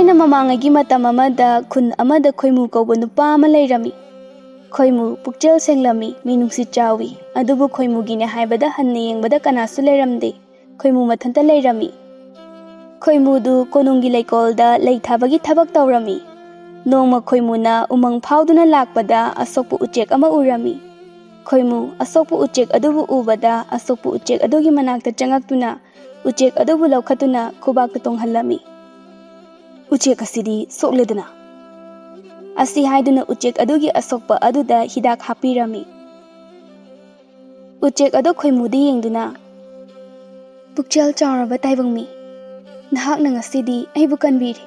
Thꯥꯏꯅ ꯃꯃꯥꯡꯉꯩꯒꯤ ꯃꯇꯝ ꯑꯃꯗ ꯈꯨꯟ ꯑꯃꯗ ꯈꯣꯏꯃꯨ ꯀꯧꯕ ꯅꯨꯄꯥ ꯑꯃ ꯂꯩꯔꯝꯃꯤ. ꯈꯣꯏꯃꯨ ꯄꯨꯛꯆꯦꯜ ꯁꯦꯡꯂꯝꯃꯤ, ꯃꯤꯅꯨꯡꯁꯤ ꯆꯥꯎꯏ. ꯑꯗꯨꯕꯨ ꯈꯣꯏꯃꯨꯒꯤꯅꯦ ꯍꯥꯏꯕꯗ ꯍꯟꯅ ꯌꯦꯡꯕꯗ ꯀꯅꯥꯁꯨ ꯂꯩꯔꯝꯗꯦ. ꯈꯣꯏꯃꯨ ꯃꯊꯟꯇ ꯂꯩꯔꯝꯃꯤ. ꯈꯣꯏꯃꯨꯗꯨ ꯀꯣꯅꯨꯡꯒꯤ ꯂꯩꯀꯣꯜꯗ ꯂꯩ ꯊꯥꯕꯒꯤ ꯊꯕꯛ ꯇꯧꯔꯝꯃꯤ. ꯅꯣꯡꯃ ꯈꯣꯏꯃꯨꯅ ꯎꯃꯪ ꯐꯥꯎꯗꯨꯅ ꯂꯥꯛꯄꯗ ꯑꯁꯣꯛꯄ ꯎꯆꯦꯛ ꯑꯃ ꯎꯔꯝꯃꯤ. ꯈꯣꯏꯃꯨ ꯑꯁꯣꯛꯄ ꯎꯆꯦꯛ ꯑꯗꯨꯕꯨ ꯎꯕꯗ ꯑꯁꯣꯛꯄ ꯎꯆꯦꯛ ꯑꯗꯨꯒꯤ ꯃꯅꯥꯛꯇ ꯆꯪꯉꯛꯇꯨꯅ ꯎꯆꯦꯛ ꯑꯗꯨꯕꯨ ꯂꯧꯈꯠꯇꯨꯅ ꯈꯨꯕꯥꯛꯇ ꯇꯣꯡꯍꯜꯂꯝꯃꯤ. "ꯎꯆꯦꯛ ꯑꯁꯤꯗꯤ ꯁꯣꯛꯂꯦꯗꯅ" ꯑꯁꯤ ꯍꯥꯏꯗꯨꯅ ꯎꯆꯦꯛ ꯑꯗꯨꯒꯤ ꯑꯁꯣꯛꯄ ꯑꯗꯨꯗ ꯍꯤꯗꯥꯛ ꯍꯥꯞꯄꯤꯔꯝꯃꯤ. ꯎꯆꯦꯛ ꯑꯗꯨ ꯈꯣꯏꯃꯨꯗ ꯌꯦꯡꯗꯨꯅ, "ꯄꯨꯛꯆꯦꯜ ꯆꯥꯎꯔꯕ ꯇꯥꯏꯕꯪꯃꯤ, ꯅꯍꯥꯛꯅ ꯉꯁꯤꯗꯤ ꯑꯩꯕꯨ ꯀꯟꯕꯤꯔꯤ.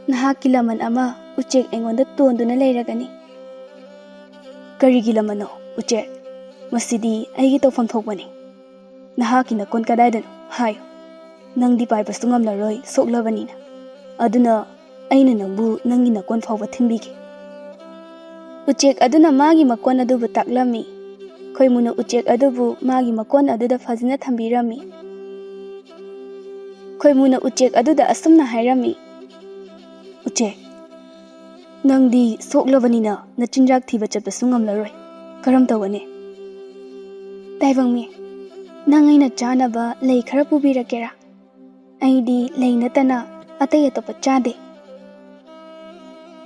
ꯅꯍꯥꯛꯀꯤ ꯂꯃꯟ ꯑꯃ ꯎꯆꯦꯛ ꯑꯩꯉꯣꯟꯗ ꯇꯣꯟꯗꯨꯅ ꯂꯩꯔꯒꯅꯤ." "ꯀꯔꯤꯒꯤ ꯂꯃꯟꯅꯣ, ꯎꯆꯦꯛ? ꯃꯁꯤꯗꯤ ꯑꯩꯒꯤ ꯇꯧꯐꯝ ꯊꯣꯛꯄꯅꯤ. ꯅꯍꯥꯛꯀꯤ ꯅꯀꯣꯟ ꯀꯗꯥꯏꯗꯅꯣ ꯍꯥꯏꯌꯨ. ꯅꯪꯗꯤ ꯄꯥꯏꯕꯁꯨ ꯉꯝꯂꯔꯣꯏ ꯁꯣꯛꯂꯕꯅꯤꯅ. ꯑꯗꯨꯅ ꯑꯩꯅ ꯅꯪꯕꯨ ꯅꯪꯒꯤ ꯅꯀꯣꯟ ꯐꯥꯎꯕ ꯊꯤꯟꯕꯤꯒꯦ." ꯎꯆꯦꯛ ꯑꯗꯨꯅ ꯃꯥꯒꯤ ꯃꯀꯣꯟ ꯑꯗꯨꯕꯨ ꯇꯥꯛꯂꯝꯃꯤ. ꯈꯣꯏꯃꯨꯅ ꯎꯆꯦꯛ ꯑꯗꯨꯕꯨ ꯃꯥꯒꯤ ꯃꯀꯣꯟ ꯑꯗꯨꯗ ꯐꯖꯅ ꯊꯝꯕꯤꯔꯝꯃꯤ. ꯈꯣꯏꯃꯨꯅ ꯎꯆꯦꯛ ꯑꯗꯨꯗ ꯑꯁꯨꯝꯅ ꯍꯥꯏꯔꯝꯃꯤ, "ꯎꯆꯦꯛ, ꯅꯪꯗꯤ ꯁꯣꯛꯂꯕꯅꯤꯅ ꯅꯆꯤꯟꯖꯥꯛ ꯊꯤꯕ ꯆꯠꯄꯁꯨ ꯉꯝꯂꯔꯣই. ꯀꯔꯝ ꯇꯧꯒꯅꯤ?" "ꯇꯥꯏꯕꯪꯃꯤ, ꯅꯪ ꯑꯩꯅ ꯆꯥꯅꯕ ꯂꯩ ꯈꯔ ꯄꯨꯕꯤꯔꯛꯀꯦꯔꯥ? ꯑꯩꯗꯤ ꯂꯩ ꯅꯠꯇꯅ ꯑꯇꯩ ꯑꯇꯣꯞꯄ ꯆꯥꯗꯦ."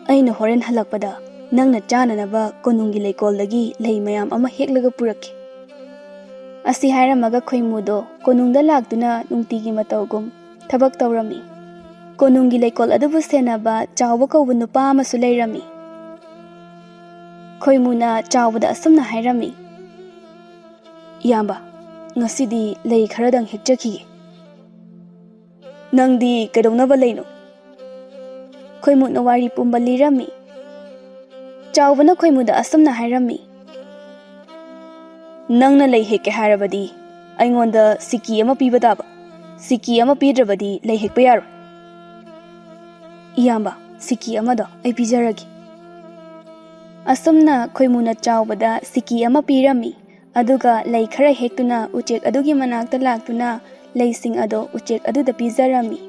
"ꯑꯩꯅ ꯍꯣꯔꯦꯟ ꯍꯜꯂꯛꯄꯗ ꯅꯪꯅ ꯆꯥꯅꯅꯕ ꯀꯣꯅꯨꯡꯒꯤ ꯂꯩꯀꯣꯜꯗꯒꯤ ꯂꯩ ꯃꯌꯥꯝ ꯑꯃ ꯍꯦꯛꯂꯒ ꯄꯨꯔꯛꯀꯦ." ꯑꯁꯤ ꯍꯥꯏꯔꯝꯃꯒ ꯈꯣꯏꯃꯨꯗꯣ ꯀꯣꯅꯨꯡꯗ ꯂꯥꯛꯇꯨꯅ ꯅꯨꯡꯇꯤꯒꯤ ꯃꯇꯧꯒꯨꯝ ꯊꯕꯛ ꯇꯧꯔꯝꯃꯤ. ꯀꯣꯅꯨꯡꯒꯤ ꯂꯩꯀꯣꯜ ꯑꯗꯨꯕꯨ ꯁꯦꯟꯅꯕ ꯆꯥꯎꯕ ꯀꯧꯕ ꯅꯨꯄꯥ ꯑꯃꯁꯨ ꯂꯩꯔꯝꯃꯤ. ꯈꯣꯏꯃꯨꯅ ꯆꯥꯎꯕꯗ ꯑꯁꯨꯝꯅ ꯍꯥꯏꯔꯝꯃꯤ, "ꯏꯌꯥꯝꯕ, ꯉꯁꯤꯗꯤ ꯂꯩ ꯈꯔꯗꯪ ꯍꯦꯛꯆꯈꯤꯒꯦ." "ꯅꯪꯗꯤ ꯀꯩꯗꯧꯅꯕ ꯂꯩꯅꯣ?" ꯈꯣꯏꯃꯨꯅ ꯋꯥꯔꯤ ꯄꯨꯝꯕ ꯂꯤꯔꯝꯃꯤ. ꯆꯥꯎꯕꯅ ꯈꯣꯏꯃꯨꯗ ꯑꯁꯨꯝꯅ ꯍꯥꯏꯔꯝꯃꯤ, "ꯅꯪꯅ ꯂꯩ ꯍꯦꯛꯀꯦ ꯍꯥꯏꯔꯕꯗꯤ ꯑꯩꯉꯣꯟꯗ ꯁꯤꯀꯤ ꯑꯃ ꯄꯤꯕ ꯇꯥꯕ. ꯁꯤꯀꯤ ꯑꯃ ꯄꯤꯗ꯭ꯔꯕꯗꯤ ꯂꯩ ꯍꯦꯛꯄ ꯌꯥꯔꯣꯏ." "ꯏꯌꯥꯝꯕ, ꯁꯤꯀꯤ ꯑꯃꯗꯣ ꯑꯩ ꯄꯤꯖꯔꯒꯦ." ꯑꯁꯨꯝꯅ ꯈꯣꯏꯃꯨꯅ ꯆꯥꯎꯕꯗ ꯁꯤꯀꯤ ꯑꯃ ꯄꯤꯔꯝꯃꯤ. ꯑꯗꯨꯒ ꯂꯩ ꯈꯔ ꯍꯦꯛꯇꯨꯅ ꯎꯆꯦꯛ ꯑꯗꯨꯒꯤ ꯃꯅꯥꯛꯇ ꯂꯥꯛꯇꯨꯅ ꯂꯩꯁꯤꯡ ꯑꯗꯣ ꯎꯆꯦꯛ ꯑꯗꯨꯗ ꯄꯤꯖꯔꯝꯃꯤ.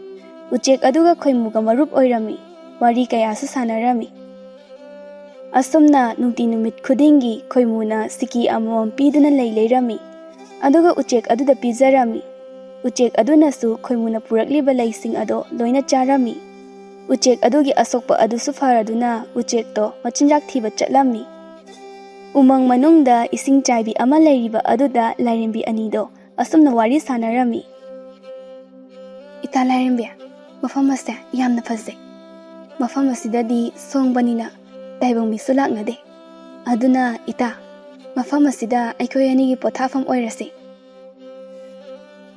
ꯎꯆꯦꯛ ꯑꯗꯨꯒ ꯈꯣꯏꯃꯨꯒ ꯃꯔꯨꯞ ꯑꯣꯏꯔꯝꯃꯤ. ꯋꯥꯔꯤ ꯀꯌꯥꯁꯨ ꯁꯥꯟꯅꯔꯝꯃꯤ. ꯑꯁꯨꯝꯅ ꯅꯨꯡꯇꯤ ꯅꯨꯃꯤꯠ ꯈꯨꯗꯤꯡꯒꯤ ꯈꯣꯏꯃꯨꯅ ꯁꯤꯀꯤ ꯑꯃꯃꯝ ꯄꯤꯗꯨꯅ ꯂꯩ ꯂꯩꯔꯝꯃꯤ. ꯑꯗꯨꯒ ꯎꯆꯦꯛ ꯑꯗꯨꯗ ꯄꯤꯖꯔꯝꯃꯤ. ꯎꯆꯦꯛ ꯑꯗꯨꯅꯁꯨ ꯈꯣꯏꯃꯨꯅ ꯄꯨꯔꯛꯂꯤꯕ ꯂꯩꯁꯤꯡ ꯑꯗꯣ ꯂꯣꯏꯅ ꯆꯥꯔꯝꯃꯤ. ꯎꯆꯦꯛ ꯑꯗꯨꯒꯤ ꯑꯁꯣꯛꯄ ꯑꯗꯨꯁꯨ ꯐꯔꯗꯨꯅ ꯎꯆꯦꯛꯇꯣ ꯃꯆꯤꯟꯖꯥꯛ ꯊꯤꯕ ꯆꯠꯂꯝꯃꯤ. ꯎꯃꯪ ꯃꯅꯨꯡꯗ ꯏꯁꯤꯡ ꯆꯥꯏꯕꯤ ꯑꯃ ꯂꯩꯔꯤꯕ ꯑꯗꯨꯗ ꯂꯥꯏꯔꯦꯝꯕꯤ ꯑꯅꯤꯗꯣ ꯑꯁꯨꯝꯅ ꯋꯥꯔꯤ ꯁꯥꯟꯅꯔꯝꯃꯤ. "ꯏꯇꯥ ꯂꯥꯏꯔꯦꯝꯕꯤ, ꯃꯐꯝ ꯑꯁꯦ ꯌꯥꯝꯅ ꯐꯖꯩ. ꯃꯐꯝ ꯑꯁꯤꯗꯗꯤ ꯁꯣꯡꯕꯅꯤꯅ ꯇꯥꯏꯕꯪꯃꯤꯁꯨ ꯂꯥꯛꯅꯗꯦ. ꯑꯗꯨꯅ ꯏꯇꯥ, ꯃꯐꯝ ꯑꯁꯤꯗ ꯑꯩꯈꯣꯏ ꯑꯅꯤꯒꯤ ꯄꯣꯊꯥꯐꯝ ꯑꯣꯏꯔꯁꯤ."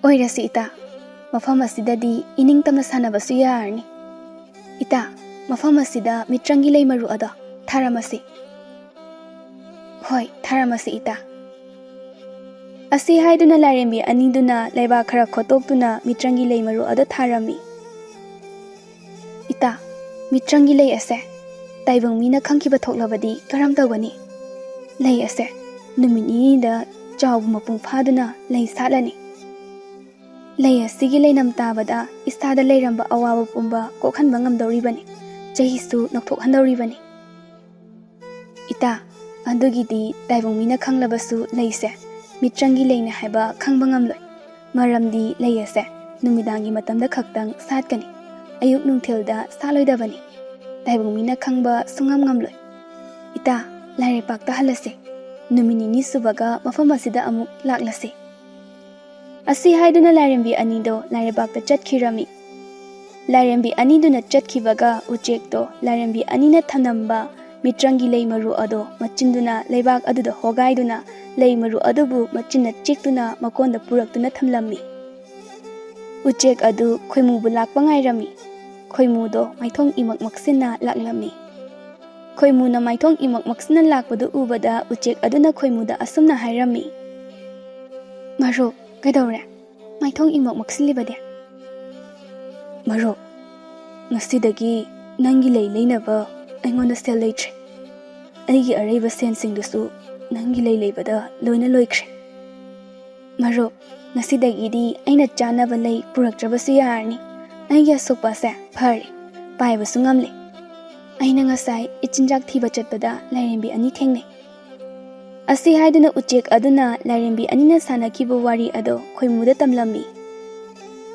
"ꯑꯣꯏꯔꯁꯤ ꯏꯇꯥ. ꯃꯐꯝ ꯑꯁꯤꯗꯗꯤ ꯏꯅꯤꯡꯇꯝꯅ ꯁꯥꯟꯅꯕꯁꯨ ꯌꯥꯔꯅꯤ. ꯏꯇꯥ, ꯃꯐꯝ ꯑꯁꯤꯗ ꯃꯤꯇ꯭ꯔꯪꯒꯤ ꯂꯩ ꯃꯔꯨ ꯑꯗꯣ ꯊꯥꯔꯝꯃꯁꯤ." "ꯍꯣꯏ, ꯊꯥꯔꯝꯃꯁꯤ ꯏꯇꯥ." ꯑꯁꯤ ꯍꯥꯏꯗꯨꯅ ꯂꯥꯏꯔꯦꯝꯕꯤ ꯑꯅꯤꯗꯨꯅ ꯂꯩꯕꯥꯛ ꯈꯔ ꯈꯣꯠꯇꯣꯛꯇꯨꯅ ꯃꯤꯇ꯭ꯔꯪꯒꯤ ꯂꯩ ꯃꯔꯨ ꯑꯗꯨ ꯊꯥꯔꯝꯃꯤ. "ꯏꯇꯥ, ꯃꯤꯇ꯭ꯔꯪꯒꯤ ꯂꯩ ꯑꯁꯦ ꯇꯥꯏꯕꯪꯃꯤꯅ ꯈꯪꯈꯤꯕ ꯊꯣꯛꯂꯕꯗꯤ ꯀꯔꯝ ꯇꯧꯒꯅꯤ? ꯂꯩ ꯑꯁꯦ ꯅꯨꯃꯤꯠ ꯅꯤꯅꯤꯗ ꯆꯥꯎꯕ ꯃꯄꯨꯡ ꯐꯥꯗꯨꯅ ꯂꯩ ꯁꯥꯠꯂꯅꯤ. ꯂꯩ ꯑꯁꯤꯒꯤ ꯂꯩꯅꯝ ꯇꯥꯕꯗ ꯏꯁꯥꯗ ꯂꯩꯔꯝꯕ ꯑꯋꯥꯕ ꯄꯨꯝꯕ ꯀꯣꯛꯍꯟꯕ ꯉꯝꯗꯧꯔꯤꯕꯅꯤ. ꯆꯍꯤꯁꯨ ꯅꯧꯊꯣꯛꯍꯟꯗꯧꯔꯤꯕꯅꯤ. ꯏꯇꯥ, ꯑꯗꯨꯒꯤꯗꯤ ꯇꯥꯏꯕꯪꯃꯤꯅ ꯈꯪꯂꯕꯁꯨ ꯂꯩꯁꯦ ꯃꯤꯇ꯭ꯔꯪꯒꯤ ꯂꯩꯅꯤ ꯍꯥꯏꯕ ꯈꯪꯕ ꯉꯝꯂꯣꯏ. ꯃꯔꯝꯗꯤ ꯂꯩ ꯑꯁꯦ ꯅꯨꯃꯤꯗꯥꯡꯒꯤ ꯃꯇꯝꯗ ꯈꯛꯇꯪ ꯁꯥꯠꯀꯅꯤ. ꯑꯌꯨꯛ ꯅꯨꯡꯊꯤꯜꯗ ꯁꯥꯠꯂꯣꯏꯗꯕꯅꯤ. ꯇꯥꯏꯕꯪꯃꯤꯅ ꯈꯪꯕ ꯁꯨꯡꯉꯝ ꯉꯝꯂꯣꯏ. ꯏꯇꯥ, ꯂꯥꯏꯔꯩꯄꯥꯛꯇ ꯍꯜꯂꯁꯤ. ꯅꯨꯃꯤꯠ ꯅꯤꯅꯤ ꯁꯨꯕꯒ ꯃꯐꯝ ꯑꯁꯤꯗ ꯑꯃꯨꯛ ꯂꯥꯛꯂꯁꯤ." ꯑꯁꯤ ꯍꯥꯏꯗꯨꯅ ꯂꯥꯏꯔꯦꯝꯕꯤ ꯑꯅꯤꯗꯣ ꯂꯥꯏꯔꯩꯄꯥꯛꯇ ꯆꯠꯈꯤꯔꯝꯃꯤ. ꯂꯥꯏꯔꯦꯝꯕꯤ ꯑꯅꯤꯗꯨꯅ ꯆꯠꯈꯤꯕꯒ ꯎꯆꯦꯛꯇꯣ ꯂꯥꯏꯔꯦꯝꯕꯤ ꯑꯅꯤꯅ ꯊꯅꯝꯕ ꯃꯤꯇ꯭ꯔꯪꯒꯤ ꯂꯩ ꯃꯔꯨ ꯑꯗꯣ ꯃꯆꯤꯟꯗꯨꯅ ꯂꯩꯕꯥꯛ ꯑꯗꯨꯗ ꯍꯣꯒꯥꯏꯗꯨꯅ ꯂꯩ ꯃꯔꯨ ꯑꯗꯨꯕꯨ ꯃꯆꯤꯟꯅ ꯆꯤꯛꯇꯨꯅ ꯃꯀꯣꯟꯗ ꯄꯨꯔꯛꯇꯨꯅ ꯊꯝꯂꯝꯃꯤ. ꯎꯆꯦꯛ ꯑꯗꯨ ꯈꯣꯏꯃꯨꯕꯨ ꯂꯥꯛꯄ ꯉꯥꯏꯔꯝꯃꯤ. ꯈꯣꯏꯃꯨꯗꯣ ꯃꯥꯏꯊꯣꯡ ꯏꯃꯛ ꯃꯛꯁꯤꯟꯅ ꯂꯥꯛꯂꯝꯃꯤ. ꯈꯣꯏꯃꯨꯅ ꯃꯥꯏꯊꯣꯡ ꯏꯃꯛ ꯃꯛꯁꯤꯟꯅ ꯂꯥꯛꯄꯗꯨ ꯎꯕꯗ ꯎꯆꯦꯛ ꯑꯗꯨꯅ ꯈꯣꯏꯃꯨꯗ ꯑꯁꯨꯝꯅ ꯍꯥꯏꯔꯝꯃꯤ. "ꯃꯔꯨꯞ, ꯀꯩꯗꯧꯔꯦ? ꯃꯥꯏꯊꯣꯡ ꯏꯃꯛ ꯃꯛꯁꯤꯜꯂꯤꯕꯗꯤ?" "ꯃꯔꯨꯞ, ꯉꯁꯤꯗꯒꯤ ꯅꯪꯒꯤ ꯂꯩ ꯂꯩꯅꯕ ꯑꯩꯉꯣꯟꯗ ꯁꯦꯜ ꯂꯩꯇ꯭ꯔꯦ. ꯑꯩꯒꯤ ꯑꯔꯩꯕ ꯁꯦꯟꯁꯤꯡꯗꯨꯁꯨ ꯅꯪꯒꯤ ꯂꯩ ꯂꯩꯕꯗ ꯂꯣꯏꯅ ꯂꯣꯏꯈ꯭ꯔꯦ. ꯃꯔꯨꯞ, ꯉꯁꯤꯗꯒꯤꯗꯤ ꯑꯩꯅ ꯆꯥꯅꯕ ꯂꯩ ꯄꯨꯔꯛꯇ꯭ꯔꯕꯁꯨ ꯌꯥꯔꯅꯤ. ꯑꯩꯒꯤ ꯑꯁꯣꯛꯄ ꯑꯁꯦ ꯐꯔꯦ. Paibasu ngamle. Aina ngasai ichinjak thiba chatpada Lairembi ani thengnei. Asi haiduna uchek aduna Lairembi anina sanakiba wari ado Khoimuda tamlammi.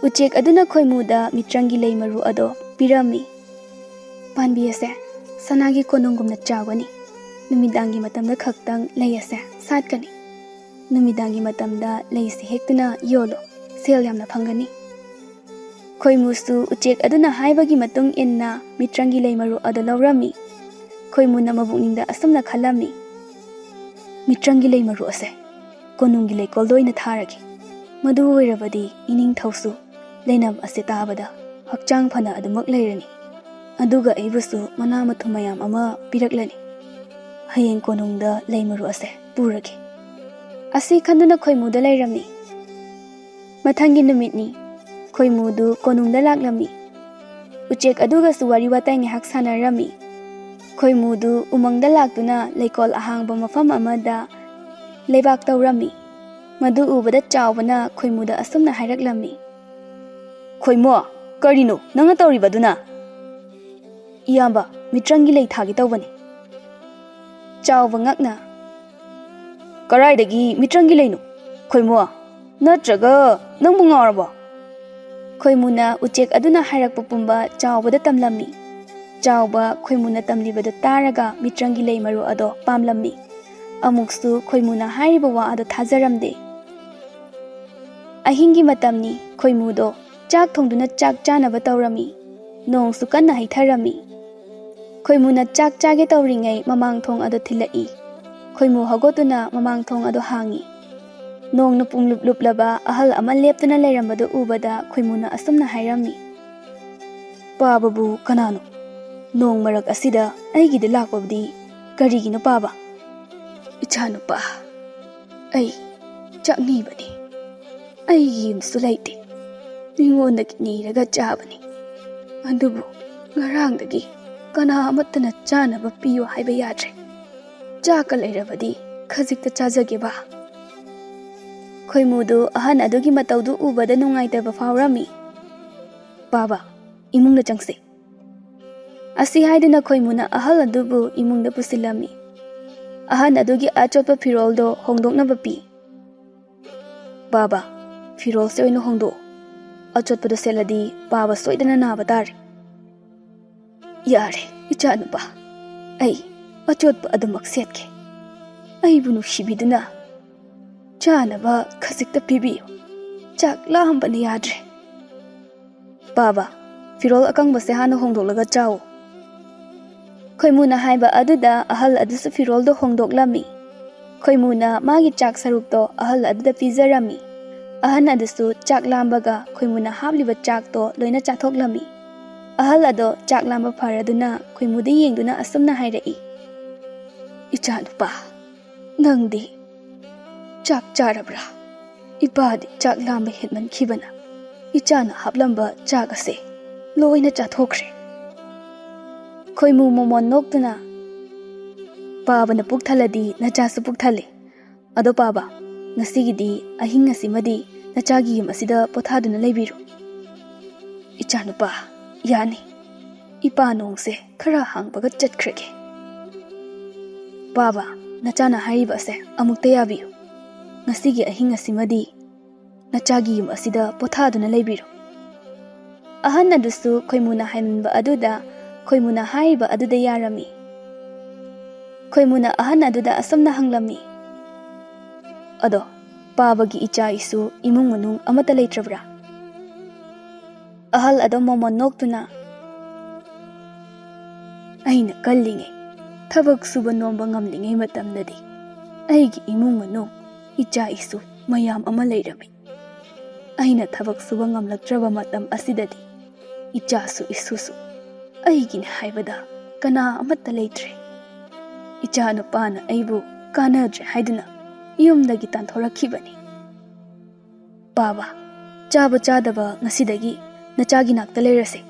Uchek aduna Khoimuda mitrangi lei maru ado pirammi. Panbi ase sanagi konungumna chawani. Numidangi matamda khaktang lei ase satkani. Numidangi matamda lei si hektuna yolo sel yamna phangani. Khoimusu uchek aduna haibagi matung inna mitrangi lei maru ado lawrami. Khoimuna mabukningda asumna khalami. Mitrangi lei maru ase konungi lei koldoina tharagi. Madu oirabadi ining thausu leinam ase tabada hakchang phana adumak leirani. Aduga aibusu mana mathu mayam ama piraklani. Hayeng konungda lei maru ase puragi. Asi khanduna Khoimuda leirami. Mathangi numitni Khoimudu konungda laklami. Uchek aduga su wari watai ngehak sanarami. Khoimudu umangda laktuna leikol ahangba mafam amada leibak tawrami. Madu ubada chawbana Khoimuda asumna hairaklammi. Khoimu, karino nanga tawribaduna? Iyamba mitrangi lei thagi tawbani. Chawba ngakna. Karaidagi mitrangi leino? Khoimu, natraga nangbu ngaraba? Khoimuna uchek aduna hairakpa pumba chawbada tamlammi. Chawba Khoimuna tamlibada taraga mitrangi lei maru ado pamlammi. Amuksu Khoimuna hairiba wa ado thajaramde. Ahingi matamni Khoimudo chak thongduna chak chanaba tawrami. Nongsu kanna haitharami. Khoimuna chak chage tawringai mamang thong ado thilai. Khoimu hagotuna mamang thong ado hangi. Nongna punglup luplaba ahal ama leptuna leirambado ubada Khoimuna asumna hairami. Pababu kanano? Nong marak asida aigida lakpabdi karigino paba? Ichanupa, ai chaknibani. Aigi yumsu laite. Ningondagi niraga chabani. Adubu ngarangdagi kana amattana chanaba piyo haiba yadre. Chaka leirabadi khazikta chajageba. Khoimudu ahan adugi mataudu ubada nungaitaba faurami. Baba, imungna changse. Asi haiduna Khoimuna ahal adubu imungda pusilami. Ahan adugi achotpa firoldo hongdoknaba pi. Baba, firol se oino hongdo. Achotpado seladi baba soidana naba tare. Yare, ichanupa. Ai, achotpa adumak setke. Ai bunu shibiduna. Chanaba khazikta pibiyo. Chak lahambani yadre. Baba, firol akangba se hana hongdoklaga chawo. Khoimuna haiba aduda ahal adusu firoldo hongdoklami. Khoimuna magi chak sarukto ahal aduda pizarami. Ahan adusu chak lambaga Khoimuna habliba chakto loina chathoklami. Ahal ado chak lamba faraduna Khoimudi yengduna asumna hairai. Ichanupa, nangdi chak charabra. Ibadi chak lamba hitman khibana. Ichana hablamba chak ase loina chathokre. Khoimu momon noktuna. Baba na pukthaladi nachasu pukthale. Ado baba, ngasigidi ahing asimadi nachagi yum asida pothaduna leibiru. Ichanupa, yani. Ipa nongse khara hangbaga chatkrege. Baba, nachana haiba ase amukta yabiyu. Ngasigi ahing asimadi nachagi yum asida pothaduna leibiru. Ahan adusu Khoimuna hainba aduda Khoimuna haiba aduda yarami. Khoimuna ahan aduda asumna hanglami. Ado, pabagi icha isu imung manung amata leitrabra. Ahal ado momon noktuna. Aina kallinge, thabak suba nomba ngamlinge matamdadi. Aigi imung manung icha isu mayam ama leirami. Aina thabak suba ngamlaktraba matam asidadi. Icha su isusu. Aigin haibada kana amata leitre. Icha nupana aibu kanadre haiduna yumdagi tanthorakhibani. Baba, chaba chadaba ngasidagi nachagi nakta leirase.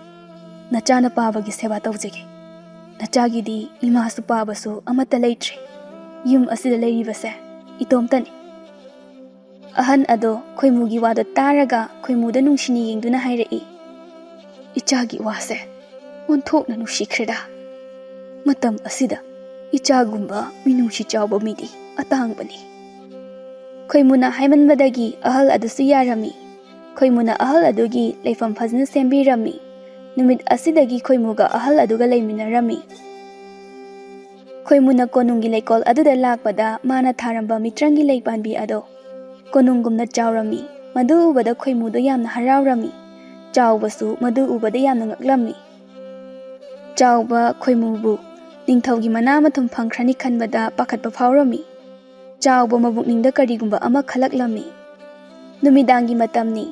Nachana pabagi seba tawjege. Nachagidi imasu pabasu amata leitre. Yum asida leiribase itomtani. Ahan ado Khoimugi wada taraga Khoimuda nungshini yengduna hairai. Ichagi wase ꯑꯣꯟꯊꯣꯛꯅ ꯅꯨꯡꯁꯤꯈ꯭ꯔꯦꯗ꯫ ꯃꯇꯝ ꯑꯁꯤꯗ ꯏꯆꯥꯒꯨꯝꯕ ꯃꯤꯅꯨꯡꯁꯤ ꯆꯥꯎꯕ ꯃꯤꯗꯤ ꯑꯇꯥꯡꯕꯅꯤ꯫ ꯈꯣꯏꯃꯨꯅ ꯍꯥꯏꯃꯟꯕꯗꯒꯤ ꯑꯍꯜ ꯑꯗꯨꯁꯨ ꯌꯥꯔꯝꯃꯤ꯫ ꯈꯣꯏꯃꯨꯅ ꯑꯍꯜ ꯑꯗꯨꯒꯤ ꯂꯩꯐꯝ ꯐꯖꯅ ꯁꯦꯝꯕꯤꯔꯝꯃꯤ꯫ ꯅꯨꯃꯤꯠ ꯑꯁꯤꯗꯒꯤ ꯈꯣꯏꯃꯨꯒ ꯑꯍꯜ ꯑꯗꯨꯒ ꯂꯩꯃꯤꯟꯅꯔꯝꯃꯤ꯫ ꯈꯣꯏꯃꯨꯅ ꯀꯣꯅꯨꯡꯒꯤ ꯂꯩꯀꯣꯜ ꯑꯗꯨꯗ ꯂꯥꯛꯄꯗ ꯃꯥꯅ ꯊꯥꯔꯝꯕ ꯃꯤꯇ꯭ꯔꯪꯒꯤ ꯂꯩ ꯄꯥꯟꯕꯤ ꯑꯗꯣ ꯀꯣꯅꯨꯡꯒꯨꯝꯅ ꯆꯥꯎꯔꯝꯃꯤ꯫ ꯃꯗꯨ ꯎꯕꯗ ꯈꯣꯏꯃꯨꯗꯣ ꯌꯥꯝꯅ ꯍꯔꯥꯎꯔꯝꯃꯤ꯫ ꯆꯥꯎꯕꯁꯨ ꯃꯗꯨ ꯎꯕꯗ ꯌꯥꯝꯅ ꯉꯛꯂꯝꯃꯤ꯫ ꯆꯥꯎꯕ ꯈꯣꯏꯃꯨꯕꯨ ꯅꯤꯡꯊꯧꯒꯤ ꯃꯅꯥ ꯃꯊꯨꯝ ꯐꯪꯈ꯭ꯔꯅꯤ ꯈꯟꯕꯗ ꯄꯥꯈꯠꯄ ꯐꯥꯎꯔꯝꯃꯤ꯫ ꯆꯥꯎꯕ ꯃꯕꯨꯛꯅꯤꯡꯗ ꯀꯔꯤꯒꯨꯝꯕ ꯑꯃ ꯈꯜꯂꯛꯂꯝꯃꯤ꯫ ꯅꯨꯃꯤꯗꯥꯡꯒꯤ ꯃꯇꯝꯅꯤ꯫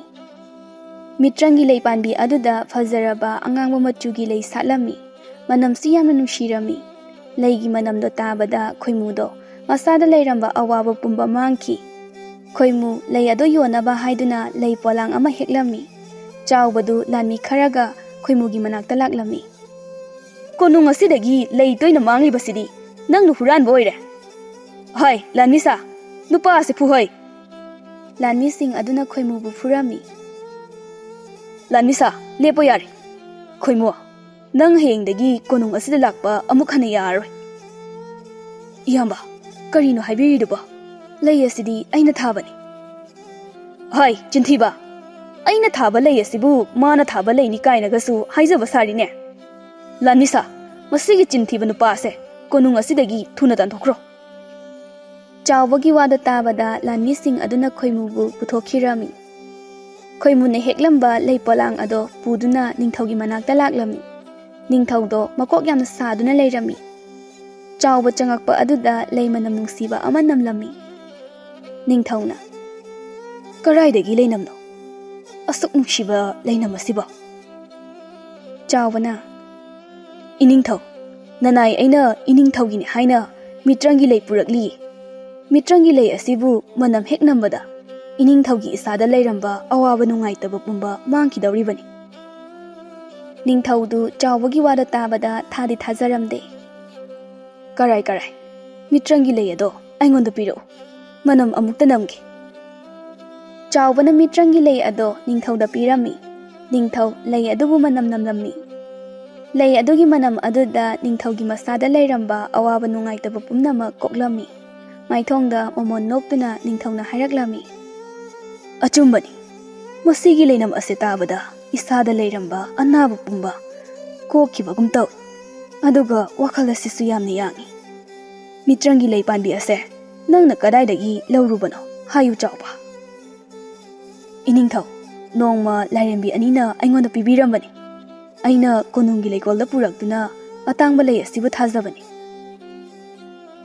ꯃꯤꯇ꯭ꯔꯪꯒꯤ ꯂꯩ ꯄꯥꯟꯕꯤ ꯑꯗꯨꯗ ꯐꯖꯔꯕ ꯑꯉꯥꯡꯕ ꯃꯆꯨꯒꯤ ꯂꯩ ꯁꯥꯠꯂꯝꯃꯤ꯫ ꯃꯅꯝꯁꯨ ꯌꯥꯝꯅ ꯅꯨꯡꯁꯤꯔꯝꯃꯤ꯫ ꯂꯩꯒꯤ ꯃꯅꯝꯗꯣ ꯇꯥꯕꯗ ꯈꯣꯏꯃꯨꯗꯣ ꯃꯁꯥꯗ ꯂꯩꯔꯝꯕ ꯑꯋꯥꯕ ꯄꯨꯝꯕ ꯃꯥꯡꯈꯤ꯫ ꯈꯣꯏꯃꯨ ꯂꯩ ꯑꯗꯨ ꯌꯣꯟꯅꯕ ꯍꯥꯏꯗꯨꯅ ꯂꯩ ꯄꯣꯂꯥꯡ ꯑꯃ ꯍꯦꯛꯂꯝꯃꯤ꯫ ꯆꯥꯎꯕꯗꯨ ꯂꯥꯟꯃꯤ ꯈꯔꯒ ꯈꯣꯏꯃꯨꯒꯤ ꯃꯅꯥꯛꯇ ꯂꯥꯛꯂꯝꯃꯤ꯫ "ꯀꯣꯅꯨꯡ ꯑꯁꯤꯗꯒꯤ ꯂꯩ ꯇꯣꯏꯅ ꯃꯥꯡꯂꯤꯕꯁꯤꯗꯤ ꯅꯪꯅ ꯍꯨꯔꯥꯟꯕ ꯑꯣꯏꯔꯦ꯫ ꯍꯥꯏ ꯂꯥꯟꯃꯤꯁꯥ, ꯅꯨꯄꯥ ꯑꯁꯤ ꯐꯨꯍꯩ!" ꯂꯥꯟꯃꯤꯁꯤꯡ ꯑꯗꯨꯅ ꯈꯣꯏꯃꯨꯕꯨ ꯐꯨꯔꯝꯃꯤ꯫ "ꯂꯥꯟꯃꯤꯁꯥ, ꯂꯦꯞꯄꯣ ꯌꯥꯔꯦ꯫ ꯈꯣꯏꯃꯨ, ꯅꯪ ꯍꯌꯦꯡꯗꯒꯤ ꯀꯣꯅꯨꯡ ꯑꯁꯤꯗ ꯂꯥꯛꯄ ꯑꯃꯨꯛ ꯍꯟꯅ ꯌꯥꯔꯔꯣꯏ." "ꯏꯌꯥꯝꯕ, ꯀꯔꯤꯅꯣ ꯍꯥꯏꯕꯤꯔꯤꯗꯨꯕꯣ? ꯂꯩ ꯑꯁꯤꯗꯤ ꯑꯩꯅ ꯊꯥꯕꯅꯤ." "ꯍꯥꯏ ꯆꯤꯟꯊꯤꯕ! ꯑꯩꯅ ꯊꯥꯕ ꯂꯩ ꯑꯁꯤꯕꯨ ꯃꯥꯅ ꯊꯥꯕ ꯂꯩꯅꯤ ꯀꯥꯏꯅꯒꯁꯨ ꯍꯥꯏꯖꯕ ꯁꯥꯔꯤꯅꯦ꯫ ꯂꯥꯟꯃꯤꯁꯥ, ꯃꯁꯤꯒꯤ ꯆꯤꯟꯊꯤꯕ ꯅꯨꯄꯥ ꯑꯁꯦ ꯀꯣꯅꯨꯡ ꯑꯁꯤꯗꯒꯤ ꯊꯨꯅ ꯇꯥꯟꯊꯣꯛꯈ꯭ꯔꯣ." ꯆꯥꯎꯕꯒꯤ ꯋꯥꯗꯣ ꯇꯥꯕꯗ ꯂꯥꯟꯃꯤꯁꯤꯡ ꯑꯗꯨꯅ ꯈꯣꯏꯃꯨꯕꯨ ꯄꯨꯊꯣꯛꯈꯤꯔꯝꯃꯤ꯫ ꯈꯣꯏꯃꯨꯅ ꯍꯦꯛꯂꯝꯕ ꯂꯩ ꯄꯣꯂꯥꯡ ꯑꯗꯣ ꯄꯨꯗꯨꯅ ꯅꯤꯡꯊꯧꯒꯤ ꯃꯅꯥꯛꯇ ꯂꯥꯛꯂꯝꯃꯤ꯫ ꯅꯤꯡꯊꯧꯗꯣ ꯃꯀꯣꯛ ꯌꯥꯝꯅ ꯁꯥꯗꯨꯅ ꯂꯩꯔꯝꯃꯤ꯫ ꯆꯥꯎꯕ ꯆꯪꯉꯛꯄ ꯑꯗꯨꯗ ꯂꯩ ꯃꯅꯝ ꯅꯨꯡꯁꯤꯕ ꯑꯃ ꯅꯝꯂꯝꯃꯤ꯫ ꯅꯤꯡꯊꯧꯅ "ꯀꯔꯥꯏꯗꯒꯤ ꯂꯩꯅꯝꯅꯣ? ꯑꯁꯨꯛ ꯅꯨꯡꯁꯤꯕ ꯂꯩꯅꯝ ꯑꯁꯤꯕꯣ?" ꯆꯥꯎꯕꯅ "ꯏꯅꯤꯡꯊꯧ, ꯅꯅꯥꯏ ꯑꯩꯅ ꯏꯅꯤꯡꯊꯧꯒꯤꯅꯤ ꯍꯥꯏꯅ ꯃꯤꯇ꯭ꯔꯪꯒꯤ ꯂꯩ ꯄꯨꯔꯛꯂꯤꯌꯦ꯫ ꯃꯤꯇ꯭ꯔꯪꯒꯤ ꯂꯩ ꯑꯁꯤꯕꯨ ꯃꯅꯝ ꯍꯦꯛ ꯅꯝꯕꯗ ꯏꯅꯤꯡꯊꯧꯒꯤ ꯏꯁꯥꯗ ꯂꯩꯔꯝꯕ ꯑꯋꯥꯕ ꯅꯨꯡꯉꯥꯏꯇꯕ ꯄꯨꯝꯕ ꯃꯥꯡꯈꯤꯗꯧꯔꯤꯕꯅꯤ." ꯅꯤꯡꯊꯧꯗꯨ ꯆꯥꯎꯕꯒꯤ ꯋꯥꯗ ꯇꯥꯕꯗ ꯊꯥꯗꯤ ꯊꯥꯖꯔꯝꯗꯦ꯫ "ꯀꯔꯥꯏ ꯃꯤꯇ꯭ꯔꯪꯒꯤ ꯂꯩ ꯑꯗꯣ ꯑꯩꯉꯣꯟꯗ ꯄꯤꯔꯛꯎ, ꯃꯅꯝ ꯑꯃꯨꯛꯇ ꯅꯝꯒꯦ." ꯆꯥꯎꯕꯅ ꯃꯤꯇ꯭ꯔꯪꯒꯤ ꯂꯩ ꯑꯗꯣ ꯅꯤꯡꯊꯧꯗ ꯄꯤꯔꯝꯃꯤ꯫ ꯅꯤꯡꯊꯧ ꯂꯩ ꯑꯗꯨꯕు ꯃꯅꯝ ꯅꯝꯂꯝꯃꯤ꯫ ꯂꯩ ꯑꯗꯨꯒꯤ ꯃꯅꯝ ꯑꯗꯨꯗ ꯅꯤꯡꯊꯧꯒꯤ ꯃꯁꯥꯗ ꯂꯩꯔꯝꯕ ꯑꯋꯥꯕ ꯅꯨꯡꯉꯥꯏꯇꯕ ꯄꯨꯝꯅꯃꯛ ꯀꯣꯛꯂꯝꯃꯤ꯫ ꯃꯥꯏꯊꯣꯡꯗ ꯃꯣꯃꯣꯟ ꯅꯣꯛꯇꯨꯅ ꯅꯤꯡꯊꯧꯅ ꯍꯥꯏꯔꯛꯂꯝꯃꯤ꯫ "ꯑꯆꯨꯝꯕꯅꯤ, ꯃꯁꯤꯒꯤ ꯂꯩꯅꯝ ꯑꯁꯤ ꯇꯥꯕꯗ ꯏꯁꯥꯗ ꯂꯩꯔꯝꯕ ꯑꯅꯥꯕ ꯄꯨꯝꯕ ꯀꯣꯛꯈꯤꯕꯒꯨꯝ ꯇꯧꯏ꯫ ꯑꯗꯨꯒ ꯋꯥꯈꯜ ꯑꯁꯤꯁꯨ ꯌꯥꯝꯅ ꯌꯥꯡꯏ꯫ ꯃꯤꯇ꯭ꯔꯪꯒꯤ ꯂꯩ ꯄꯥꯟꯕꯤ ꯑꯁꯦ ꯅꯪꯅ ꯀꯗꯥꯏꯗꯒꯤ ꯂꯧꯔꯨꯕꯅꯣ ꯍꯥꯏꯌꯨ ꯆꯥꯎꯕ." "ꯏꯅꯤꯡꯊꯧ, ꯅꯣꯡꯃ ꯂꯥꯏꯔꯦꯝꯕꯤ ꯑꯅꯤꯅ ꯑꯩꯉꯣꯟꯗ ꯄꯤꯕꯤꯔꯝꯕꯅꯤ꯫ ꯑꯩꯅ ꯀꯣꯅꯨꯡꯒꯤ ꯂꯩꯀꯣꯜꯗ ꯄꯨꯔꯛꯇꯨꯅ ꯑꯇꯥꯡꯕ ꯂꯩ ꯑꯁꯤꯕꯨ ꯊꯥꯖꯕꯅꯤ꯫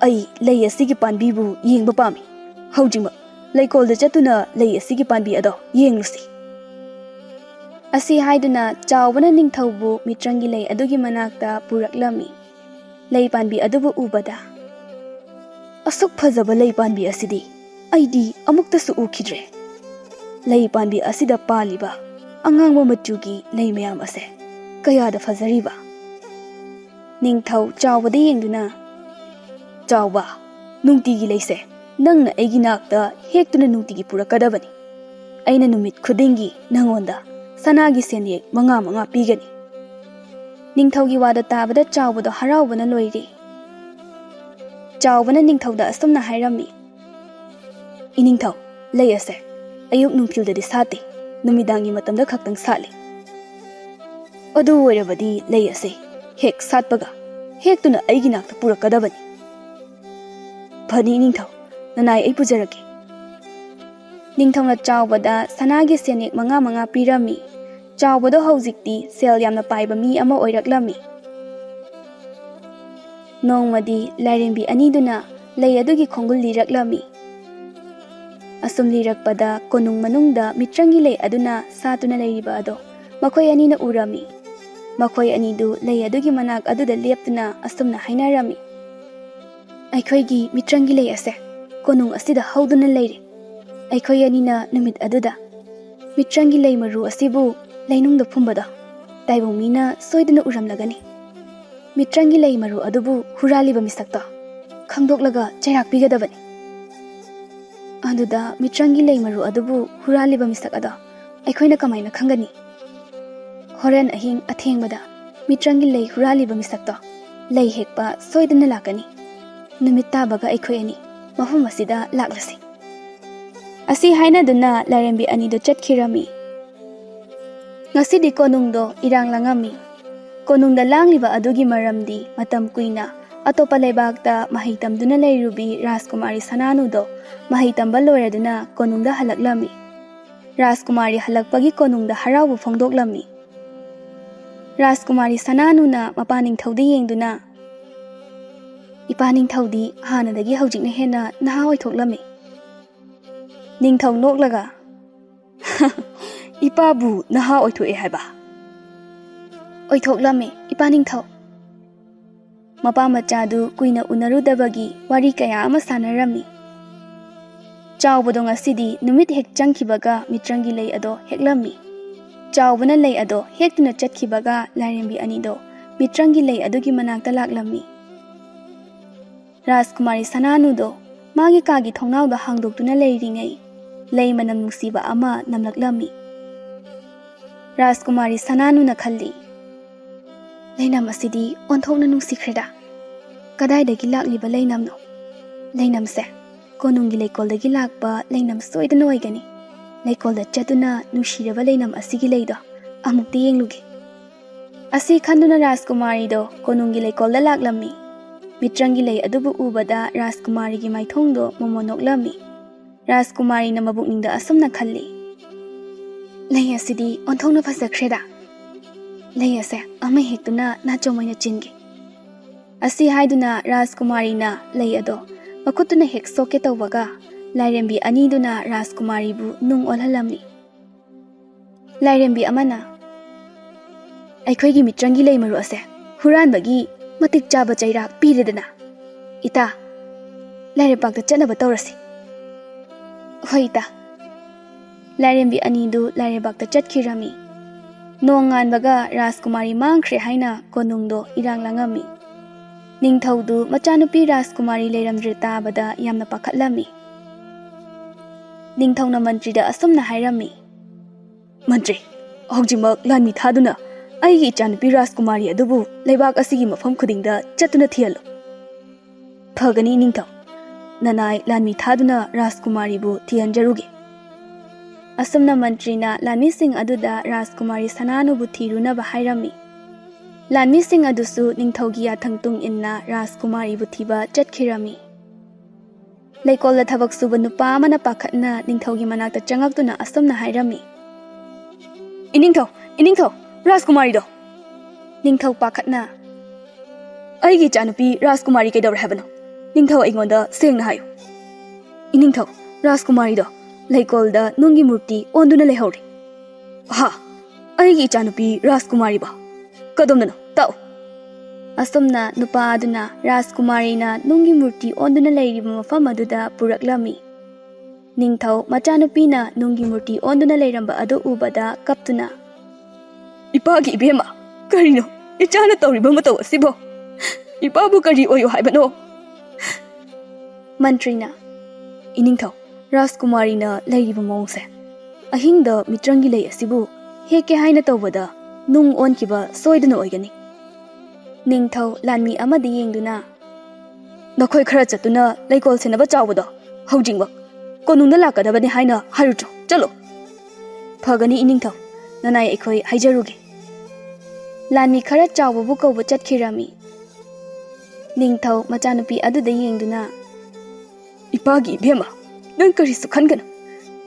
ꯑꯩ ꯂꯩ ꯑꯁꯤꯒꯤ ꯄꯥꯟꯕꯤꯕꯨ ꯌꯦꯡꯕ ꯄꯥꯝꯃꯤ꯫ ꯍꯧꯖꯤꯛꯃꯛ ꯂꯩꯀꯣꯜꯗ ꯆꯠꯇꯨꯅ ꯂꯩ ꯑꯁꯤꯒꯤ ꯄꯥꯟꯕꯤ ꯑꯗꯣ ꯌꯦꯡꯂꯨꯁꯤ." ꯑꯁꯤ ꯍꯥꯏꯗꯨꯅ ꯆꯥꯎꯕꯅ ꯅꯤꯡꯊꯧꯕꯨ ꯃꯤꯇ꯭ꯔꯪꯒꯤ ꯂꯩ ꯑꯗꯨꯒꯤ ꯃꯅꯥꯛꯇ ꯄꯨꯔꯛꯂꯝꯃꯤ꯫ ꯂꯩ ꯄꯥꯟꯕꯤ ꯑꯗꯨꯕꯨ ꯎꯕꯗ "ꯑꯁꯨꯛ ꯐꯖꯕ ꯂꯩ ꯄꯥꯟꯕꯤ ꯑꯁꯤꯗꯤ ꯑꯩꯗꯤ ꯑꯃꯨꯛꯇꯁꯨ ꯎꯈꯤꯗ꯭ꯔꯦ꯫ ꯂꯩ ꯄꯥꯟꯕꯤ ꯑꯁꯤꯗ ꯄꯥꯜꯂꯤꯕ ꯑꯉꯥꯡꯕ ꯃꯆꯨꯒꯤ ꯂꯩ ꯃꯌꯥꯝ ꯑꯁꯦ ꯀꯌꯥꯗ ꯐꯖꯔꯤꯕ." ꯅꯤꯡꯊꯧ ꯆꯥꯎꯕꯗ ꯌꯦꯡꯗꯨꯅ "ꯆꯥꯎꯕ, ꯅꯨꯡꯇꯤꯒꯤ ꯂꯩꯁꯦ ꯅꯪꯅ ꯑꯩꯒꯤ ꯅꯥꯛꯇ ꯍꯦꯛꯇꯨꯅ ꯅꯨꯡꯇꯤꯒꯤ ꯄꯨꯔꯛꯀꯗꯕꯅꯤ꯫ ꯑꯩꯅ ꯅꯨꯃꯤꯠ ꯈꯨꯗꯤꯡꯒꯤ ꯅꯪꯉꯣꯟꯗ ꯁꯅꯥꯒꯤ ꯁꯦꯟꯌꯦꯛ 5 ꯄꯤꯒꯅꯤ." ꯅꯤꯡꯊꯧꯒꯤ ꯋꯥꯗꯣ ꯇꯥꯕꯗ ꯆꯥꯎꯕꯗꯣ ꯍꯔꯥꯎꯕꯅ ꯂꯣꯏꯔꯦ꯫ ꯆꯥꯎꯕꯅ ꯅꯤꯡꯊꯧꯗ ꯑꯁꯨꯝꯅ ꯍꯥꯏꯔꯝꯃꯤ꯫ "ꯏꯅꯤꯡꯊꯧ, ꯂꯩ ꯑꯁꯦ ꯑꯌꯨꯛ ꯅꯨꯡꯊꯤꯜꯗꯗꯤ ꯁꯥꯠꯇꯦ, ꯅꯨꯃꯤꯗꯥꯡꯒꯤ ꯃꯇꯝꯗ ꯈꯛꯇꯪ ꯁꯥꯠꯂꯤ꯫ ꯑꯗꯨ ꯑꯣꯏꯔꯕꯗꯤ ꯂꯩ ꯑꯁꯦ ꯍꯦꯛ ꯁꯥꯠꯄꯒ ꯍꯦꯛꯇꯨꯅ ꯑꯩꯒꯤ ꯅꯥꯛꯇ ꯄꯨꯔꯛꯀꯗꯕꯅꯤ." "ꯐꯅꯤ ꯏꯅꯤꯡꯊꯧ, ꯅꯅꯥꯏ ꯑꯩ ꯄꯨꯖꯔꯛꯀꯦ." ꯅꯤꯡꯊꯧꯅ ꯆꯥꯎꯕꯗ ꯁꯅꯥꯒꯤ ꯁꯦꯟꯌꯦꯛ 5 ꯄꯤꯔꯝꯃꯤ꯫ ꯆꯥꯎꯕꯗꯣ ꯍꯧꯖꯤꯛꯇꯤ ꯁꯦꯜ ꯌꯥꯝꯅ ꯄꯥꯏꯕ ꯃꯤ ꯑꯃ ꯑꯣꯏꯔꯛꯂꯝꯃꯤ꯫ ꯅꯣꯡꯃꯗꯤ ꯂꯥꯏꯔꯦꯝꯕꯤ ꯑꯅꯤꯗꯨꯅ ꯂꯩ ꯑꯗꯨꯒꯤ ꯈꯣꯡꯒꯨꯜ ꯂꯤꯔꯛꯂꯝꯃꯤ꯫ ꯑꯁꯨꯝ ꯂꯤꯔꯛꯄꯗ ꯀꯣꯅꯨꯡ ꯃꯅꯨꯡꯗ ꯃꯤꯇ꯭ꯔꯪꯒꯤ ꯂꯩ ꯑꯗꯨꯅ ꯁꯥꯠꯇꯨꯅ ꯂꯩꯔꯤꯕ ꯑꯗꯣ ꯃꯈꯣꯏ ꯑꯅꯤꯅ ꯎꯔꯝꯃꯤ꯫ ꯃꯈꯣꯏ ꯑꯅꯤꯗꯨ ꯂꯩ ꯑꯗꯨꯒꯤ ꯃꯅꯥꯛ ꯑꯗꯨꯗ ꯂꯦꯞꯇꯨꯅ ꯑꯁꯨꯝꯅ ꯍꯥꯏꯅꯔꯝꯃꯤ꯫ "ꯑꯩꯈꯣꯏꯒꯤ ꯃꯤꯇ꯭ꯔꯪꯒꯤ ꯂꯩ ꯑꯁꯦ ꯀꯣꯅꯨꯡ ꯑꯁꯤꯗ ꯍꯧꯗꯨꯅ ꯂꯩꯔꯦ꯫ ꯑꯩꯈꯣꯏ ꯑꯅꯤꯅ ꯅꯨꯃꯤꯠ ꯑꯗꯨꯗ ꯃꯤꯇ꯭ꯔꯪꯒꯤ ꯂꯩ ꯃꯔꯨ ꯑꯁꯤꯕꯨ ꯂꯩꯅꯨꯡꯗ ꯐꯨꯝꯕꯗꯣ ꯇꯥꯏꯕꯪ ꯃꯤꯅ ꯁꯣꯏꯗꯅ ꯎꯔꯝꯂꯒꯅꯤ꯫ ꯃꯤꯇ꯭ꯔꯪꯒꯤ ꯂꯩ ꯃꯔꯨ ꯑꯗꯨꯕꯨ ꯍꯨꯔꯥꯜꯂꯤꯕ ꯃꯤꯁꯛꯇꯣ ꯈꯪꯗꯣꯛꯂꯒ ꯆꯩꯔꯥꯛ ꯄꯤꯒꯗꯕꯅꯤ꯫ ꯑꯗꯨꯗ ꯃꯤꯇ꯭ꯔꯪꯒꯤ ꯂꯩ ꯃꯔꯨ ꯑꯗꯨꯕꯨ ꯍꯨꯔꯥꯜꯂꯤꯕ ꯃꯤꯁꯛ ꯑꯗꯣ ꯑꯩꯈꯣꯏꯅ ꯀꯃꯥꯏꯅ ꯈꯪꯒꯅꯤ? ꯍꯣꯔꯦꯟ ꯑꯍꯤꯡ ꯑꯊꯦꯡꯕꯗ मित्रंगी लई हुरालिबा मिसक्तो लई हेकपा सोइदना लाकनी नुमित ताबगा अखोय अनि मफम असिदा लाक्लसी असी हाइना दुना लाइरेंबी अनिदो चटखिरमी ngasi konungdo irang langami konungda langliba adugi maramdi matam kuina atopa lebakta mahitam duna leirubi Rajkumari Sananu do mahitam baloraduna konungda halaklami Rajkumari halakpagi konungda harawu phongdoklami Rajkumari Sananu na mapaning thaudi yengduna ipaning thaudi hanadagi haujikna hena naha oithoklami ningthau noklaga Ipabu naha oithoe haiba oithoklammi ipaning thau mapa machadu kuina unarudabagi wari kaya ama sanarami chawbodo ngasidi numit hek changkhibaga mitrangi lei ado heklammi chawbana lei ado hektuna chatkhibaga Lairembi anido mitrangi lei adugi manakta laklammi Rajkumari Sananu do magi kagi thongnawda hangdoktuna leiringai lei manam nungsiba ama namlaklammi Rajkumari Sananu na khalli leinam asidi onthokna nungsikreda kadai dagi lakliba leinam no leinam se konungi leikol dagi lakba leinam soidana oigani leikol da chatuna nushiraba leinam asigi leido amukti yenglugi asi khanduna Rajkumari do konungi leikol da laklammi mitrangi lei adubu ubada Rajkumari gi maithong do momonoklammi Rajkumari na mabukningda asumna khalli lei asidi onthokna phasakreda lei ase ama hektuna na chomaina chingi asi haiduna Rajkumari na lei ado makutuna hek soke tawbaga Lairembi aniduna Rajkumari bu nung olhalamni Lairembi amana aikhoigi mitrangi lei maru ase huran bagi matik chaba chaira piredana ita Lairebak da chanaba tawrasi hoita Lairembi anidu Lairebakta chatkirami nongan baga Rajkumari mangkhre haina konungdo irang langami ningthaudu machanupi Rajkumari leiramdre tabada yamna pakhatlami ningthauna mantri da asumna hairami mantri hojima lanmi thaduna aigi chanupi Rajkumari adubu leibak asigi mafam khudingda chatuna thialo phagani ningthau nanai lanmi thaduna Rajkumari bu thianjarugi Asumna mantrina Lanmi Singh aduda Rajkumari Sananu bu thirunaba hairami Lanmi Singh adusu ningthaugi yathangtung inna Rajkumari bu thiba chatkhirami leikol da thabak suba nupa amana pakhatna ningthaugi manakta changaktuna asumna hairami iningthau Rajkumari do ningthau pakhatna aigi chanupi Rajkumari kaidawra habano ningthau aingonda sengna hayo iningthau Rajkumari do Laikolda nungi murti onduna lehori ha aigi chanupi Rajkumari ba kadomna tau asumna nupa aduna Rajkumari na nungi murti onduna leiriba mafam aduda puraklami ningthau machanupi na nungi murti onduna leiramba adu ubada kaptuna ipagi ibema karino ichana tawriba mataw asibo ipabu kari oyo haibano mantrina iningthau Rajkumari na leiriba mongse ahingda mitrangi lei asibu heke haina tawbada nung onkiba soidana oigani ningthau Lanmi amadi yengduna nakhoi khara chatuna leikol senaba chawbada haujingba konungda lakadabani haina harucho chalo phagani iningthau nanai ekhoi haijaruge Lanmi khara chawbabu kawba chatkhirami ningthau machanupi aduda yengduna ipagi bema nang karisu khangana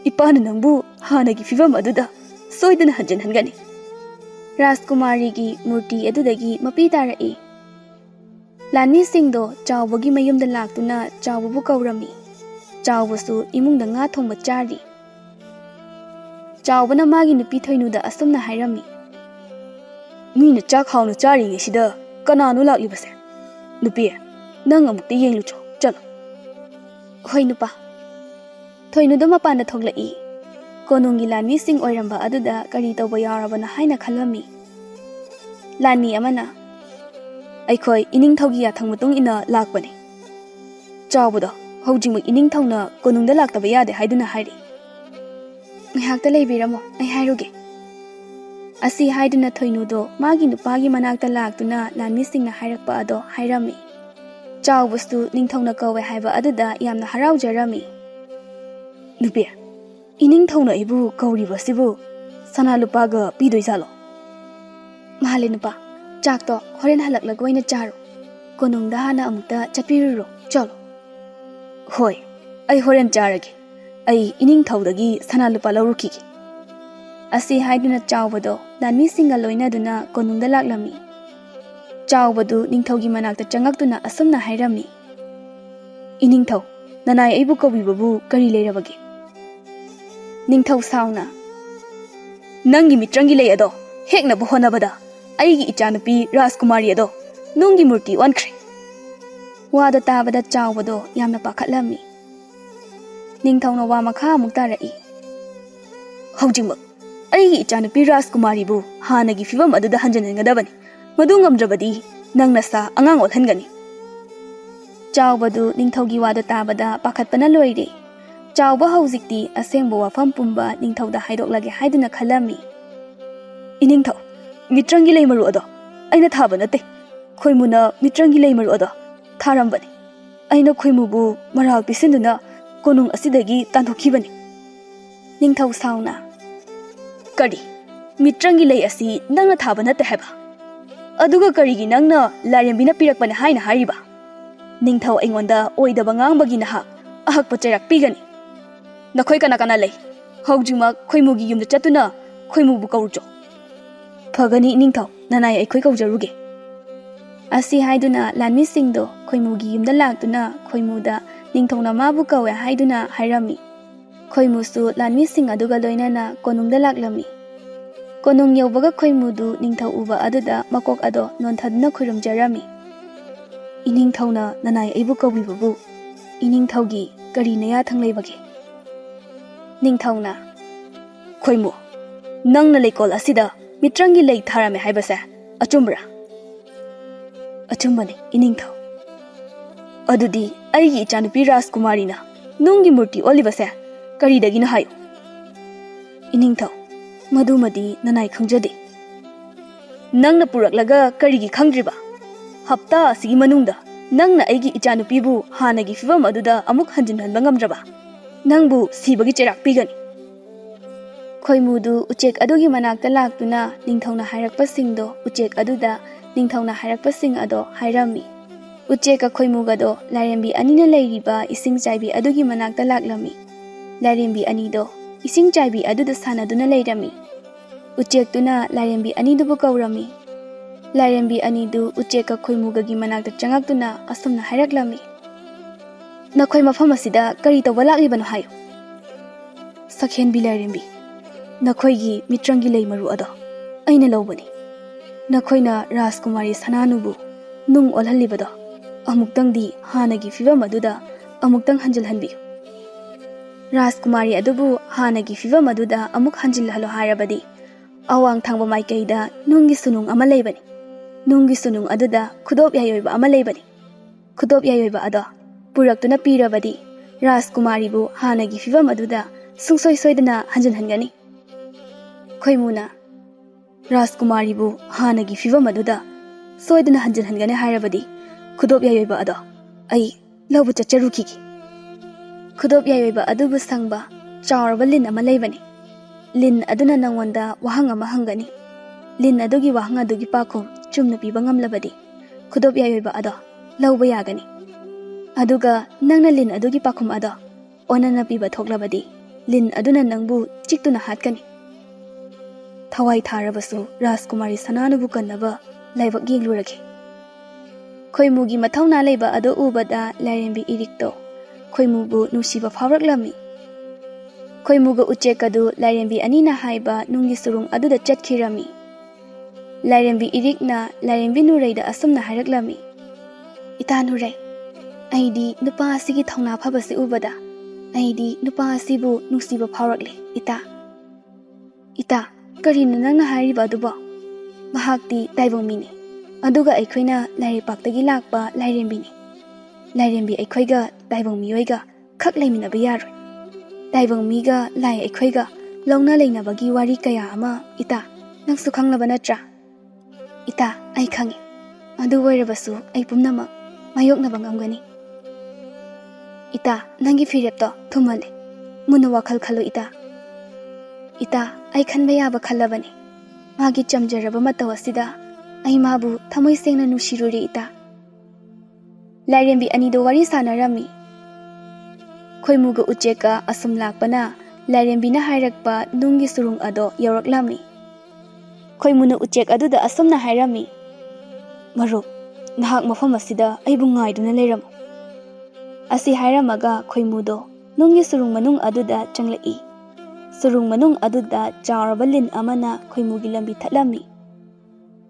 ipana nangbu hanagi fivam aduda soidana hanjan hangani Rajkumari gi murti adudagi mapi tarai Lanmi Singh do chawbagi mayumda laktuna chawbabu kaurami chawbasu imungda nga thongba chari chawbana magi nupi thoinuda asumna hairami mina chak hauna chari ngesida kananu laklibase nupi nang amukti yenglucho chalo hoi nupa thoinuda mapanda thoglai konungi Lanmi Singh oiramba aduda kari tawba yarabana haina khalami Lanmi amana aikhoi ining thaugi yathang matung ina lakbani chawbuda hojingmu ining thongna konungda laktaba yade haiduna hairi ngihakta leibiramo ai hairuge Asi haiduna Thoinudo magi nupagi manakta laktuna lanmisingna hairakpa ado hairami. Chawbustu ningthongna kawe haiba aduda yamna haraujarami. Nupi, iningthongna ibu kauribasibu sana lupaga pidoizalo. Mahali nupa, chakto horen halaklagoina charu. Konungda hana amukta chatpiruro cholo. Hoi, ai horen charage. Ai iningthawdagi sana lupa laurukiki. Asi haiduna chawbado lanmisinga loinaduna konungda laklami. Chawbadu ningthawgi manakta changaktuna asumna hairami. Iningthaw, nanay aibu kawibabu kari leirabagi. Ningthaw sauna. Nangi mitrangi lay ado, hekna buhonabada. Aigi ichanupi Rajkumari ado, nungi murti wankre. Wada tabada chawbado yamna pakatlami. Ningthawna wa makha muktarai. Haujingmak. Aigi ichanupi Rajkumari bu hanagi fibam aduda hanjanengadabani. Madu ngamdrabadi nangna sa angang olhangani. Chawbadu ningthawgi wada tabada pakatpana loire. Chawba haujikti asengbo wafam pumba ningthawda haidoklage haiduna khalami. Iningthaw, mitrangi leimaru ado aina thaba nate. Khoimuna mitrangi leimaru ado tharambani. Aina khoimubu maral pisinduna konung asidagi tanthokibani. Ningthaw sauna. Kari, mitrangi lei asi nangna thaba nate haiba. Aduga karigi nangna Lairembina pirakpana haina hariba. Ningthaw aingonda oidaba ngangbagi nahak ahakpa chairak pigani. Nakhoi kana lei. Haujima khoimugi yumda chatuna khoimubu kaurjo. Phagani ningthaw nanai aikhoi kaujaruge. Asi haiduna lanmisingdo khoimugi yumda laktuna khoimuda ningthawna mabu kawe haiduna hairami. Khoimusu lanmising aduga loinana konungda laklami. Konung yawbaga khoimudu ningthaw uba aduda makok ado nonthaduna khurumjarami. Iningthawna nanai aibu kawibabu iningthawgi kari naya thangleibage. Ningthawna Khoimu, nangna leikol asida mitrangi lei tharame haibase achumbra. Achumbane iningthaw. Adudi aigi ichanupi Rajkumari na nungi murti olibase karidagina hayo. Iningthaw, madumadi nanai khangjade. Nangna puraklaga karigi khangdriba. Hapta asigi manungda nangna aigi ichanupibu hanagi fibam aduda amuk hanjinhanba ngamdraba. Nangbu sibagi cherak pigani. Khoimudu uchek adugi manakta laktuna ningthawna hairakpasingdo uchek aduda ningthawna hairakpasing ado hairami. Ucheka khoimugado Lairembi anina leiriba ising chaibi adugi manakta laklami. Lairembi anido ising chaibi aduda sanaduna leirami. Uchektuna Lairembi anidubu kaurami. Lairembi anidu ucheka khoimugagi manakta changaktuna asumna hairaklami. Nakhoi mafam asida kari tawba laklibano hayo. Sakhenbi Lairembi. Nakhoigi mitrangi leimaru ado aina lobani. Nakhoina Rajkumari sananubu nung olhalibado amuktangdi hanagi fibam aduda amuktang hanjalhanbiyo. Rajkumari adubu hanagi fibam aduda amuk hanjilhalo harabadi awang thangba maikaida nungi sunung ama leibani. Nungi sunung aduda khudop yayoiba ama leibani. Khudop yayoiba ado puraktuna pirabadi Rajkumari bu hanagi fibam aduda sungsoi soidana hanjalhangani. Khoimuna Rajkumari bu hanagi fibam aduda soidana hanjalhangani harabadi khudop yayoiba ado ai lawbu chacharukiki. Khudop yayoiba adubu sangba chawraba lin ama leibani. Lin aduna nangwanda wahang ama hangani. Lin adugi wahang adugi pakhum chumna piba ngamlabadi khudop yayoiba ado lawba yagani. Aduga nangna lin adugi pakhum ado onana piba thoklabadi lin aduna nangbu chiktuna hatkani. Thawai tharabasu Rajkumari sananubu kannaba laibak yenglurage. Khoimugi mathawna leiba ado ubada Lairembi irikto khoimubu nusiba phawraklami. Khoimuga uchekadu Lairembi anina haiba nungi surung aduda chatkhirami. Lairembi irikna Lairembi nureida asumna hairaklami. Ita nurei, aidi nupa asigi thawna phabasi ubada aidi nupa asibu nusiba phawrakle ita. Ita karina nangna hariba aduba mahakti taibongmini. Aduga aikhoina Lairipakdagi lakpa Lairembini. Lairembi aikhoiga taibongmiyoiga khak leiminaba yaroi. Taibongmiga lai aikhoiga longna leinabagi wari kaya ama ita Nangsu khanglaba natra? Ita, ai khangi. Adu oirabasu ai pumnamak mayoknaba ngamgani. Ita, nangi firepto thumale. Muna wakhal khalu ita. Ita, ai khanba yaba khalabani. Magi chamjaraba mataw asida ai mabu thamoi sengna nushiruri ita. Lairembi anido wari sanarami. Khoimuga ucheka asum lakpana Lairembi na hairakpa nungi surung ado yawraklami. Khoimuna uchek aduda asumna hairami. Marup, nahak mafam asida aibu ngaiduna leiramu. Asi hairamaga khoimudo nungi surung manung aduda changlai. Surung manung aduda chawraba lin amana khoimugi lambi thatlami.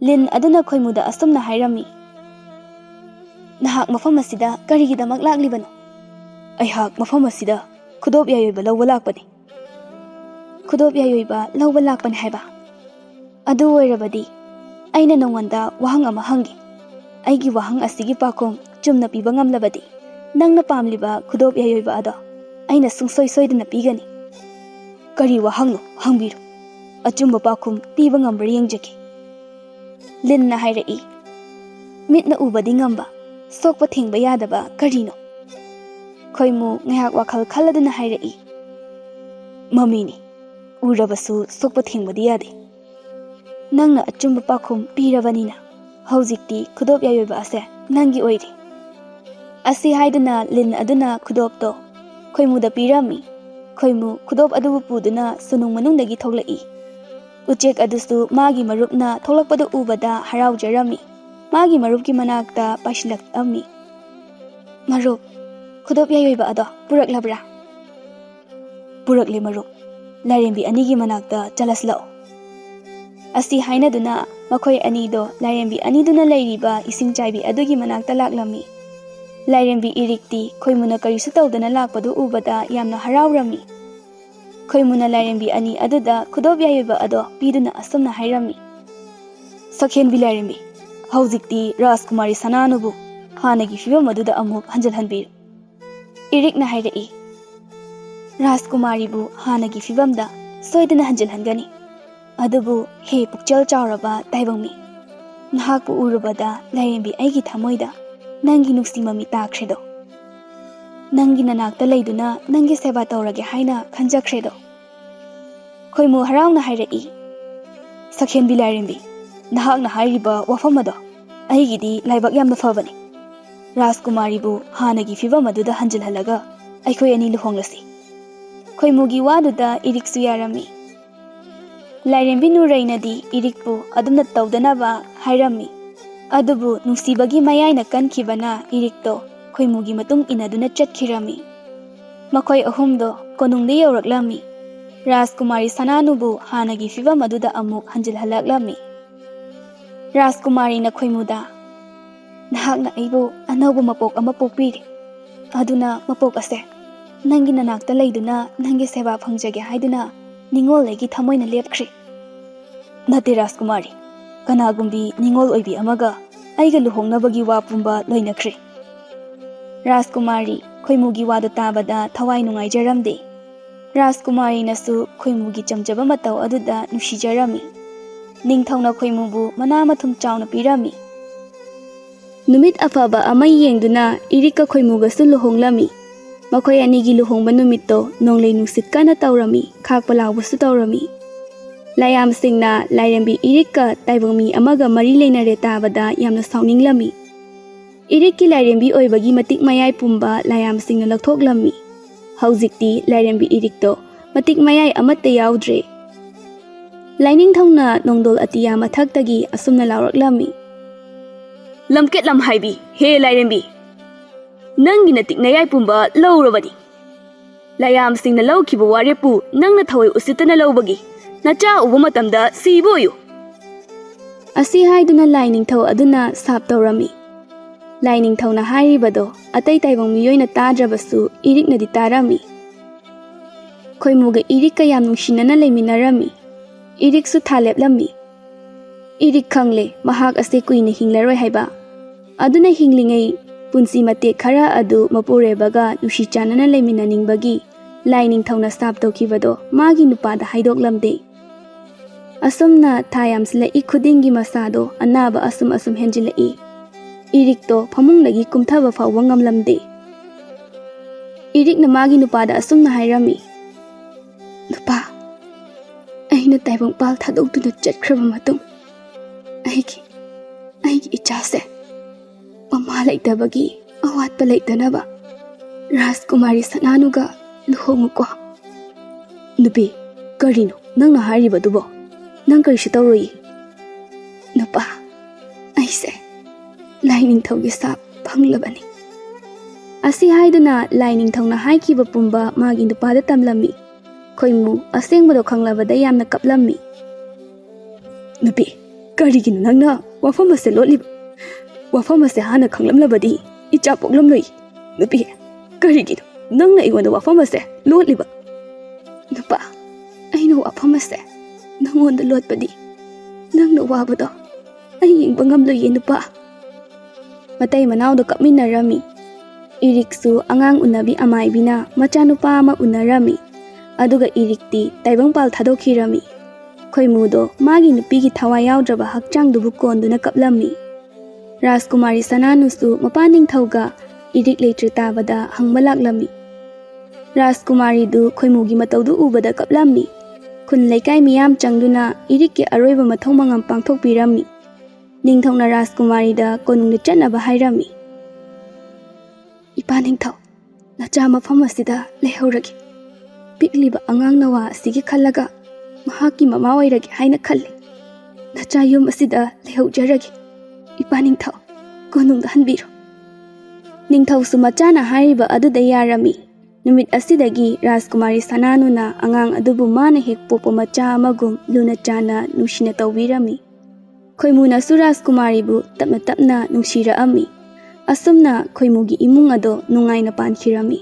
Lin aduna khoimuda asumna hairami. Nahak mafam asida karigidamak laklibano. Aihak mafam asida khudop yayoiba lawba lakpani. Khudop yayoiba lawba lakpani haiba. Adu oirabadi aina nongwanda wahang ama hangi. Aigi wahang asigi pakom chumna piba ngamlabadi nangna pamliba khudop yayoiba ado aina sungsoi soidana pigani. Kari wahangno hangbiru. Achumba pakom piba ngambra yengjaki. Linna hairai. Mitna ubadi ngamba. Sokpa thengba yadaba karino. Khoimu ngayak wakhal khaladuna hairai. Mamini. Urabasu sokpa thengbadi yade. Nangna achumba pakhum pirabanina. Haujikti khudop yayoiba ase nangi oiri. Asi haiduna lin aduna khudopto khoimuda pirami. Khoimu khudop adubu puduna sunung manungdagi thoglai. Uchek adusu magi marupna tholakpadu ubada haraujarami. Magi marupki manakta pasilakami. Marup, khudop yayoiba ado puraklabra. Purakle marup. Lairembi anigi manakta chalaslao. Asi hainaduna makhoi anido Lairembi aniduna leiriba ising chaibi adugi manakta laklami. Lairembi irikti khoimuna karisu tawdana lakpadu ubada yamna haraurami. Khoimuna Lairembi ani aduda khudop yayoiba ado piduna asumna hairami. Sakhenbi Lairembi, haujikti Rajkumari Sananubu hanagi fibam aduda amuk hanjalhanbiru. Irikna hairai. Rajkumari bu hanagi fibamda soidana hanjalhangani. Adubu he pukchal chawraba taibangmi. Nahakpu urubada Lairembi aigi thamoida nangi nuksimami takhredo. Nangi nanakta leiduna nangi seba tawrage haina khanjakhredo. Khoimu harauna hairai. Sakhenbi Lairembi, nahakna hairiba wafamado aigidi laibak yamna fabani. Rajkumari bu hanagi fibam aduda hanjalhalaga aikhoi ani luhonglasi. Khoimugi waduda iriksu yarami. Lairembi nurainadi irikpu adumna tawdanaba hairami. Adubu nungsibagi mayaina kankhibana irikto khoimugi matung inaduna chatkhirami. Makhoi ahumdo konungde yawraklami. Rajkumari Sananubu hanagi fibam aduda amuk hanjalhalaklami. Rajkumari na khoimuda nahakna aibu anaubu mapok ama pokpiri. Aduna mapok ase nangi nanakta leiduna nangi seba phangjage haiduna ningol legi thamoina lepkhri. Nate Rajkumari, kanagumbi ningol oibi amaga aiga luhongnabagi wa pumba loinakhri. Rajkumari khoimugi wadu tabada thawai nungaijaramde. Rajkumari nasu khoimugi chamjaba mataw aduda nushijarami. Ningthawna khoimubu mana mathum chawna pirami. Numit afaba ama yengduna irika khoimugasu luhonglami. Makhoi anigi luhongba numitto nonglei nungsit kana tawrami khakpa lawbasu tawrami. Layam singna Lairembi irika taibangmi amaga mari leinare tabada yamna saunninglami. Irikki Lairembi oibagi matik mayai pumba layam singna lakthoklami. Haujikti Lairembi irikto matik mayai amatta yaudre. Laining thongna nongdol atiya mathaktagi asumna lawraklami. Lamket lam haibi he Lairembi. Nangi natik nayai pumba lawrabadi. Layam singna lawkiba warepu nangna thawai usitana lawbagi. Nacha ubu matamda siboyu. Asi haiduna Laining thaw aduna sap tawrami. Laining thawna hairibado atai taibang miyoina tadrabasu iriknadi tarami. Khoimuga irikka yam nungsinana leiminarami. Iriksu thaleplammi. Irik khangle mahak ase kuina hinglaroi haiba. Aduna hinglingai punsi mate khara adu mapurebaga nushi chanana leiminaningbagi Laining thawna sap tawkibado magi nupada haidoklamde. Asumna thayamsilai khudingi masado anaba asum henjilai. Irikto phamungdagi kumthaba fawba ngamlamde. Irikna magi nupada asumna hairami. Nupa, aina taibangpal thadokduna chatkraba matung. Aigi ichase. Mama laittabagi awatpa laitanaba. Rajkumari Sananuga luhongukwa. Nupi, karino nangna haribadubo. Nang karishi tawroi. Nupa, aise laining thawgi sap phanglabani. Asi haiduna laining thawna haikiba pumba magi nupada tamlami. Khoimu asengbado khanglabada yamna kaplammi. Nupi, karigino nangna wafamase lotliba. Wafamase hana khanglamlabadi icha poklamloi. Nupi, karigino nangna igwanda wafamase lotliba. Nupa, aina wafamase nangonda lotpadi. Nangna wabado ay yengba ngamloye nupa. Matay manawdo kapminarami. Iriksu angang unabi amaybina machanupa ama unarami. Aduga irikti taibangpal thadokirami. Khoimudo magi nupigi thawai yawdraba hakchangdubu konduna kaplammi. Rajkumari Sananusu mapaning thawga irik leitri tabada hangmalaklammi. Rajkumari du khoimugi matawdu ubada kaplammi. Khun laikai miyam changduna irikki aroiba mathong mangam pangthokpirami. Ningthongna Rajkumari da konungni chatnaba hairami. Ipa ningthaw, nacha mafam asida leihoragi. Pikliba angang nawa asigi khallaga mahaki mama wairagi haina khalli. Nacha yum asida leihaujaragi. Ipa ningthaw, konungda hanbiro. Ningthaw su machana hairiba aduda yarami. Numit asidagi Rajkumari Sananuna angang adubu mana hek popo macha amagum luna chana nushina tawbirami. Khoimuna su Rajkumari bu tapna nungshira ami. Asumna khoimugi imung ado nungaina pankhirami.